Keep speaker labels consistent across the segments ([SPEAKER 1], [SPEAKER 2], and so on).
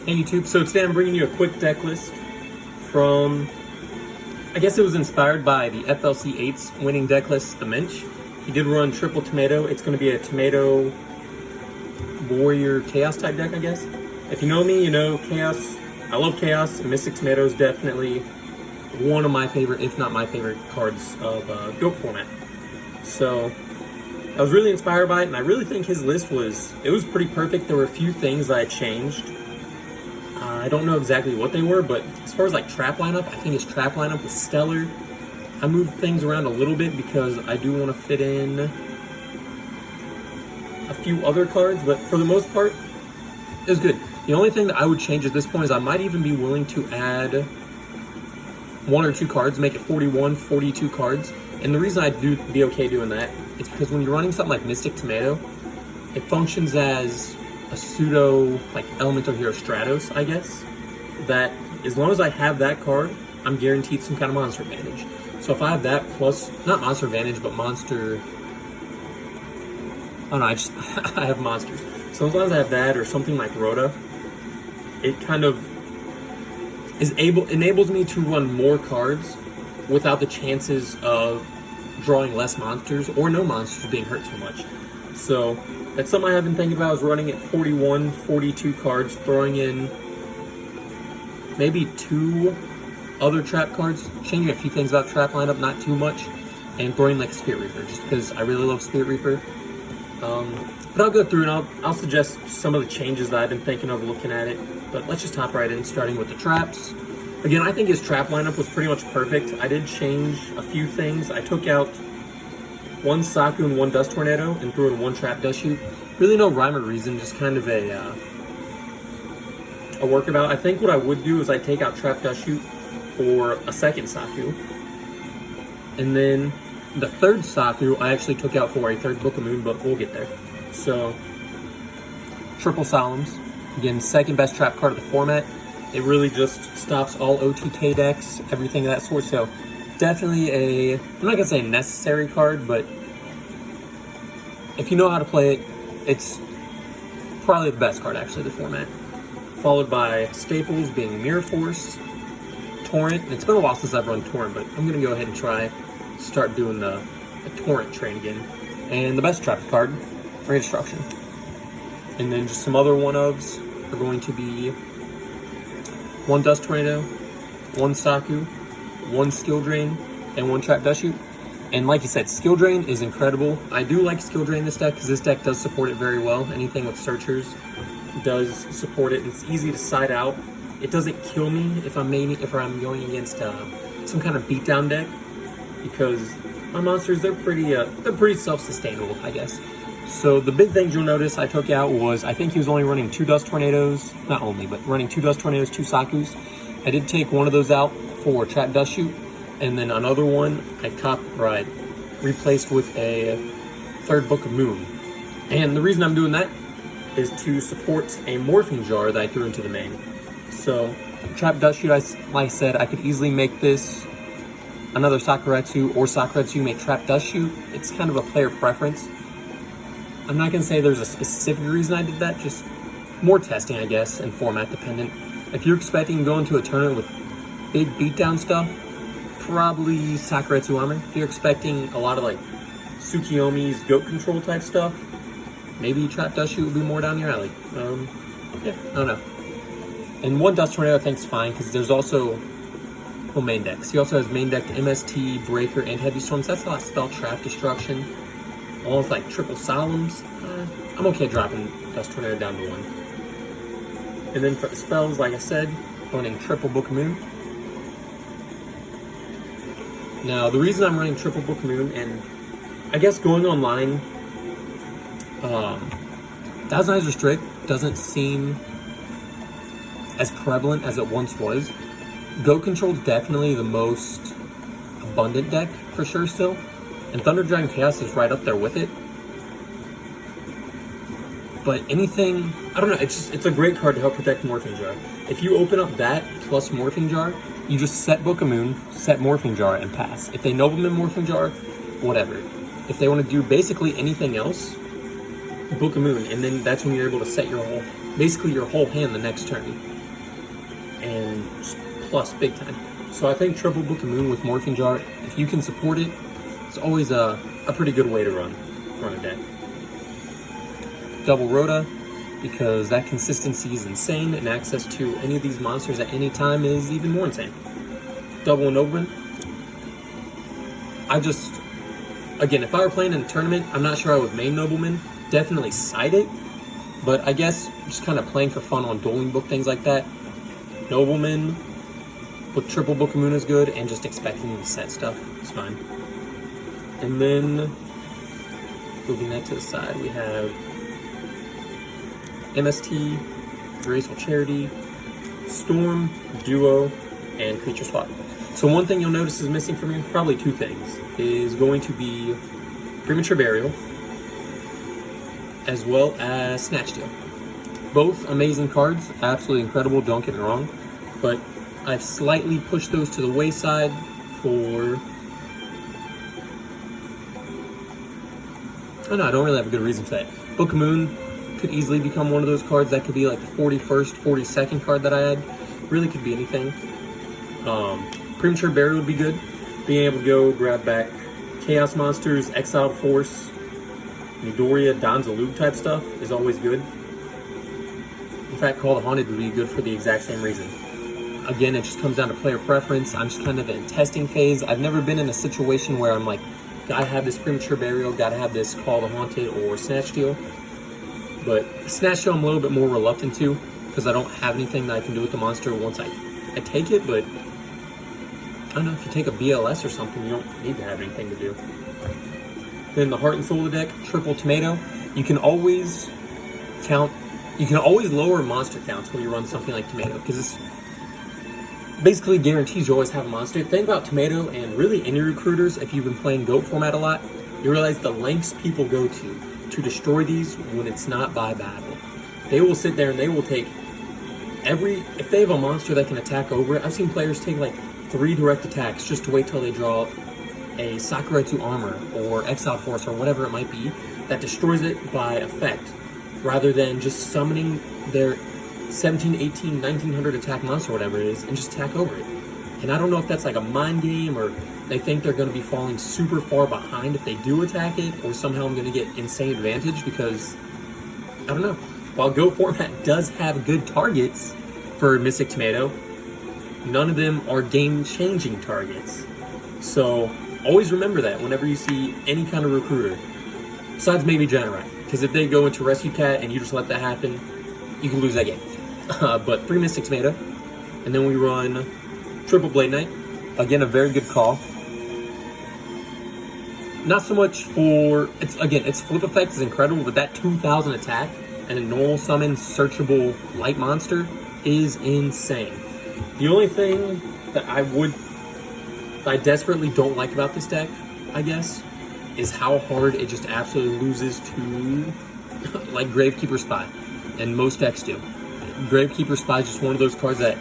[SPEAKER 1] Hey YouTube, so today I'm bringing you a quick deck list from, I guess it was inspired by the FLC8's winning deck list, the Minch. He did run triple tomato. It's going to be a tomato warrior chaos type deck, I guess. If you know me, you know chaos. I love chaos, and Mystic Tomato is definitely one of my favorite, if not my favorite cards of GOAT format. So I was really inspired by it, and I really think his list was pretty perfect. There were a few things I changed. I don't know exactly what they were, but as far as like trap lineup, I think his trap lineup was stellar. I moved things around a little bit because I do want to fit in a few other cards, but for the most part, it was good. The only thing that I would change at this point is I might even be willing to add one or two cards, make it 41, 42 cards. And the reason I'd be okay doing that is because when you're running something like Mystic Tomato, it functions as a pseudo like elemental hero Stratos, I guess, that as long as I have that card, I'm guaranteed some kind of monster advantage. So if I have that plus, not monster advantage, but monster, oh no, I have monsters. So as long as I have that or something like Rhoda, it kind of enables me to run more cards without the chances of drawing less monsters or no monsters being hurt too much. So that's something I have been thinking about, is running at 41, 42 cards, throwing in maybe two other trap cards, changing a few things about trap lineup, not too much, and throwing like Spirit Reaper, just because I really love Spirit Reaper. But I'll go through and I'll suggest some of the changes that I've been thinking of looking at it. But let's just hop right in, starting with the traps. Again, I think his trap lineup was pretty much perfect. I did change a few things. I took out one Saku and one Dust Tornado and threw in one Trap Dust Shoot. Really no rhyme or reason, just kind of a workabout. I think what I would do is I take out Trap Dust Shoot for a second Saku. And then the third Saku I actually took out for a third Book of Moon, but we'll get there. So, Triple Solemns. Again, second best trap card of the format. It really just stops all OTK decks, everything of that sort. So, definitely I'm not gonna say a necessary card, but if you know how to play it, it's probably the best card actually of the format. Followed by staples being Mirror Force, Torrent. It's been a while since I've run Torrent, but I'm gonna go ahead and start doing the Torrent train again. And the best trap card, Reinstruction. And then just some other one-ofs are going to be one Dust Tornado, one Saku, one Skill Drain, and one Trap Dust Shoot. And like you said, Skill Drain is incredible. I do like Skill Drain in this deck because this deck does support it very well. Anything with Searchers does support it. It's easy to side out. It doesn't kill me if I'm going against some kind of beatdown deck, because my monsters, they're pretty self-sustainable, I guess. So the big things you'll notice I took out was, I think he was only running two Dust Tornadoes, not only, but running two Dust Tornadoes, two Sakus. I did take one of those out for Trap Dust Shoot, and then another one I replaced with a third Book of Moon. And the reason I'm doing that is to support a Morphing Jar that I threw into the main. So Trap Dust Shoot, like I said, I could easily make this another Sakuretsu, or Sakuretsu make Trap Dust Shoot. It's kind of a player preference. I'm not going to say there's a specific reason I did that, just more testing, I guess, and format dependent. If you're expecting to go into a tournament with big beatdown stuff, probably Sakuretsu Armor. If you're expecting a lot of like Tsukiyomi's GOAT control type stuff, maybe Trap Dust Shoot would be more down your alley. Yeah, I don't know. And one Dust Tornado I think is fine, because there's also main decks. He also has main deck MST, Breaker, and Heavy Storms. That's a lot of spell trap destruction. Along with like Triple Solemns. I'm okay dropping Dust Tornado down to one. And then for the spells, like I said, running triple Book of Moon. Now, the reason I'm running triple Book of Moon, and I guess going online, Thousand Eyes Restrict doesn't seem as prevalent as it once was. GOAT Control is definitely the most abundant deck, for sure, still. And Thunder Dragon Chaos is right up there with it. But anything, I don't know, it's a great card to help protect Morphing Jar. If you open up that plus Morphing Jar, you just set Book of Moon, set Morphing Jar, and pass. If they Nobleman Morphing Jar, whatever. If they want to do basically anything else, Book of Moon, and then that's when you're able to set your whole basically your whole hand the next turn, and just plus big time. So I think triple Book of Moon with Morphing Jar, if you can support it, it's always a pretty good way to run a deck. Double Rhoda, because that consistency is insane, and access to any of these monsters at any time is even more insane. Double Nobleman. Again, if I were playing in a tournament, I'm not sure I would main Nobleman. Definitely side it, but I guess just kind of playing for fun on Dueling Book, things like that. Nobleman with triple Book of Moon is good, and just expecting to set stuff is fine. And then, moving that to the side, we have MST, Graceful Charity, Storm, Duo, and Creature Swap. So one thing you'll notice is missing from me, probably two things, is going to be Premature Burial, as well as Snatch Steal. Both amazing cards, absolutely incredible, don't get me wrong, but I've slightly pushed those to the wayside for... Oh no, I don't really have a good reason for that. Book of Moon could easily become one of those cards that could be like the 41st, 42nd card that I had. Really could be anything. Premature Burial would be good. Being able to go grab back Chaos Monsters, Exiled Force, Midoriya, Danzalug type stuff is always good. In fact, Call the Haunted would be good for the exact same reason. Again, it just comes down to player preference. I'm just kind of in testing phase. I've never been in a situation where I'm like, gotta have this Premature Burial, gotta have this Call the Haunted or Snatch Steal. But Snatch Steal I'm a little bit more reluctant to, because I don't have anything that I can do with the monster once I take it, but I don't know, if you take a BLS or something, you don't need to have anything to do. Then the Heart and Soul of the deck, triple Tomato. You can always lower monster counts when you run something like Tomato, because this basically guarantees you always have a monster. The thing about Tomato, and really any recruiters, if you've been playing GOAT format a lot, you realize the lengths people go to destroy these when it's not by battle. They will sit there and they will take if they have a monster that can attack over it. I've seen players take like 3 direct attacks just to wait till they draw a Sakuretsu Armor or Exile Force or whatever it might be that destroys it by effect, rather than just summoning their 17, 18, 1900 attack monster, whatever it is, and just attack over it. And I don't know if that's like a mind game, or they think they're going to be falling super far behind if they do attack it, or somehow I'm going to get insane advantage, because I don't know. While Go format does have good targets for Mystic Tomato, none of them are game-changing targets. So always remember that whenever you see any kind of recruiter, besides maybe Generite, because if they go into Rescue Cat and you just let that happen, you can lose that game. But 3 Mystic Tomato, and then we run triple Blade Knight. Again, a very good call. Not so much for, its flip effect is incredible, but that 2000 attack and a normal summon searchable light monster is insane. The only thing that I desperately don't like about this deck, I guess, is how hard it just absolutely loses to like Gravekeeper Spy, and most decks do. Gravekeeper Spy is just one of those cards that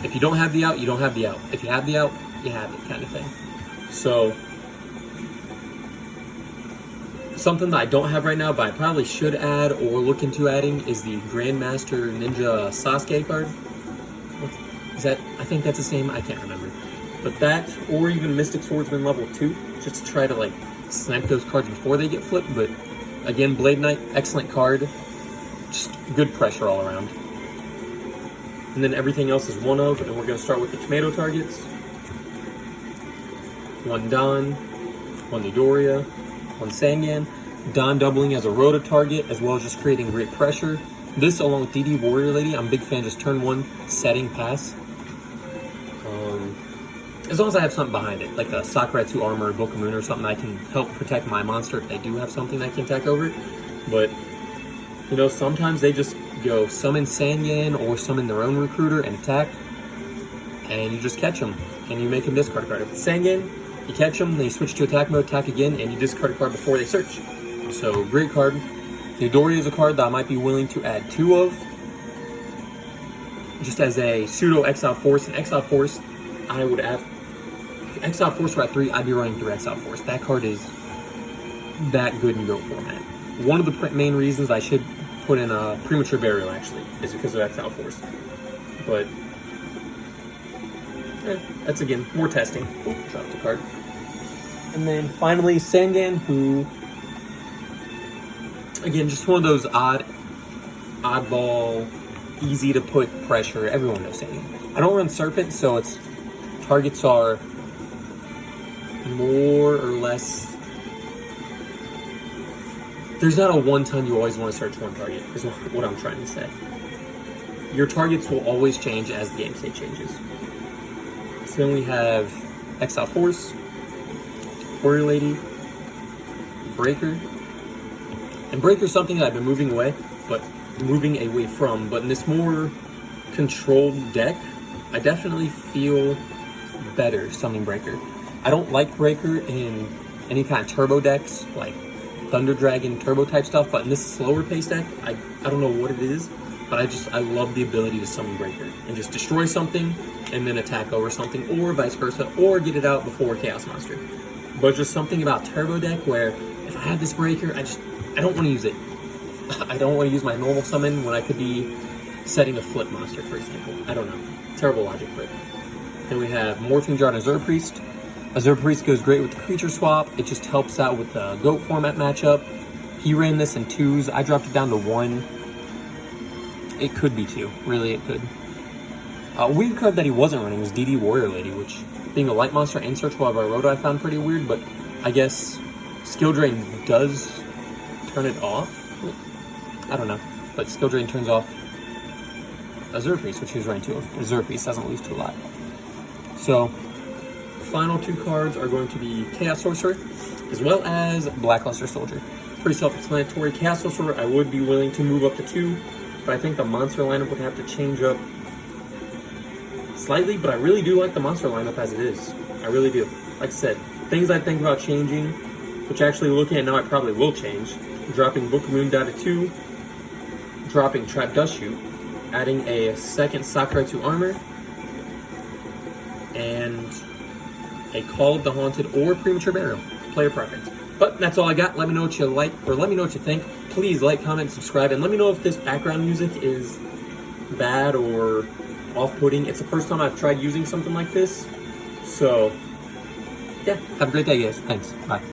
[SPEAKER 1] if you don't have the out, you don't have the out. If you have the out, you have it, kind of thing. So something that I don't have right now, but I probably should add or look into adding, is the Grandmaster Ninja Sasuke card. I think that's his name, I can't remember. But that, or even Mystic Swordsman level 2, just to try to like snipe those cards before they get flipped. But again, Blade Knight, excellent card. Just good pressure all around. And then everything else is one of, and we're going to start with the tomato targets. 1 Don, 1 Midoriya, 1 Sangan. Don doubling as a Rhoda target, as well as just creating great pressure. This, along with DD Warrior Lady, I'm a big fan, just turn 1, setting, pass. As long as I have something behind it, like a Sakuretsu Armor, Book of Moon, or something that can help protect my monster if they do have something that can attack over it. But, you know, sometimes they just go summon Sangan or summon their own recruiter and attack, and you just catch them, and you make them discard a card. If it's Sangan, you catch them, then you switch to attack mode, attack again, and you discard a card before they search. So, great card. Midoriya is a card that I might be willing to add 2 of, just as a pseudo Exile Force. And Exile Force, I would add. If Exile Force were at 3, I'd be running through Exile Force. That card is that good in GOAT format. One of the main reasons I should put in a Premature Burial, actually, is because of Exile Force. But that's, again, more testing. Oh, dropped a card. And then finally, Sangan, who, again, just one of those oddball, easy to put pressure. Everyone knows Sangan. I don't run Serpent, so its targets are more or less. There's not a one ton you always want to search one target, is what I'm trying to say. Your targets will always change as the game state changes. So then we have Exile Force, Warrior Lady, Breaker. And Breaker's something that I've been moving away from, but in this more controlled deck, I definitely feel better summoning Breaker. I don't like Breaker in any kind of turbo decks, like Thunder Dragon turbo type stuff, but in this slower pace deck, I don't know what it is, but I love the ability to summon Breaker and just destroy something and then attack over something, or vice versa, or get it out before Chaos Monster. But just something about turbo deck where if I have this Breaker, I don't want to use it. I don't want to use my normal summon when I could be setting a flip monster, for example. I don't know. Terrible logic, but then we have Morphing Jar and Azure Priest. Azure Priest goes great with the creature swap. It just helps out with the GOAT format matchup. He ran this in 2s. I dropped it down to 1. It could be 2. Really, it could. A weird card that he wasn't running was DD Warrior Lady, which, being a light monster and searchable by Roto, I found pretty weird, but I guess Skill Drain does turn it off. I don't know, but Skill Drain turns off Azure Priest, which he was running 2 of. Azure Priest doesn't lose to a lot. So, final 2 cards are going to be Chaos Sorcerer, as well as Blackluster Soldier. Pretty self-explanatory. Chaos Sorcerer, I would be willing to move up to 2, but I think the monster lineup would have to change up slightly, but I really do like the monster lineup as it is. I really do. Like I said, things I think about changing, which actually looking at now I probably will change. Dropping Book of Moon down to 2, dropping Trap Dust Shoot, adding a second Sakurai to armor, and a Call of the Haunted or Premature Burial. Player preference. But that's all I got. Let me know what you like, or let me know what you think. Please like, comment, subscribe, and let me know if this background music is bad or off-putting. It's the first time I've tried using something like this. So, yeah. Have a great day, guys. Thanks. Bye.